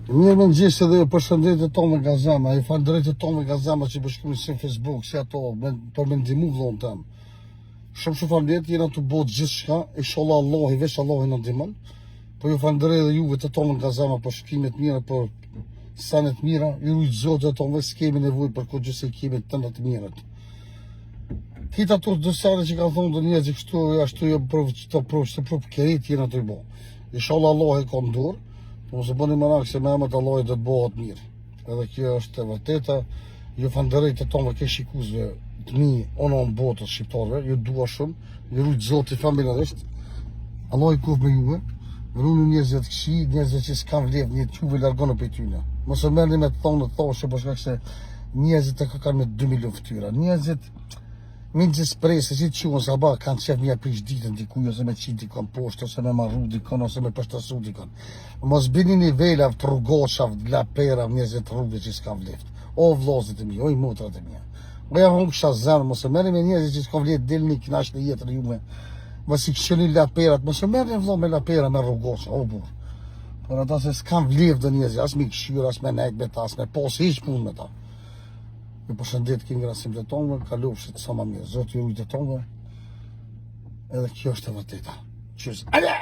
Mirë më ngjesi dhe përshëndetje tonë nga zemra. I falënderoj tonë nga zemra që bashkëpunë në Facebook, si ato për me ndihmu vllon tëm. Shumë faleminderit, jena të bëhet gjithçka, inshallah Allah i veç Allah i na ndihmon. Po ju falënderoj edhe juve të tonë nga zemra për shkimet mira, për sanet mira. Ju lutë Zotë të tonë s'kemi nevojë për këtë gjë se kemi të të mirat. Kita ato dosare që kanë thonë do njerëz kështu ashtu jo për kerit jena të bëj. Inshallah Allah e ka dorë. Mos e bëni merak se me emër të Allahut do të bëhet mirë. Edhe kjo është e vërteta. Ju falënderoj të tonë ke shikuesve të mi onon botës shqiptarëve. Ju dua shumë. Ju lut Zoti familjarisht. Allah i kuft me juve. Vruni njerëzit këqij, njerëzit që s'kan vlerë, një çuve largoni prej tyre. Mos e merrni me thonë thoshë për shkak se njerëzit e kanë me 2 milion fytyra. Njerëzit min që s'presë, si që unë sabah kanë qef mja prish ditën dikuj, ose me qitë dikon poshtë, ose me marru dikon, ose me përshtasu dikon. Mos bini nivelav të rrugoshav, glaperav, njerëzit rrugë që s'ka vleft. O vlozit e mi, o i motrat e mija. O ja hongë kësha zemë, mos e meri me njerëzit që s'ka vlet, dilni knash në jetën jume. Mos i këshëni laperat, mos e meri vlo me lapera me rrugosha, o bur. Por ata se s'kan vleft dhe njerëzit, as me këshyra, as me nejt me ta, as me posë, hiq pun me ta. Ju përshëndet kënë grasim të tonë, kalofshit sa ma mirë. Zotë ju ujtë të tonë, edhe kjo është e vërteta. Qysh. Ale!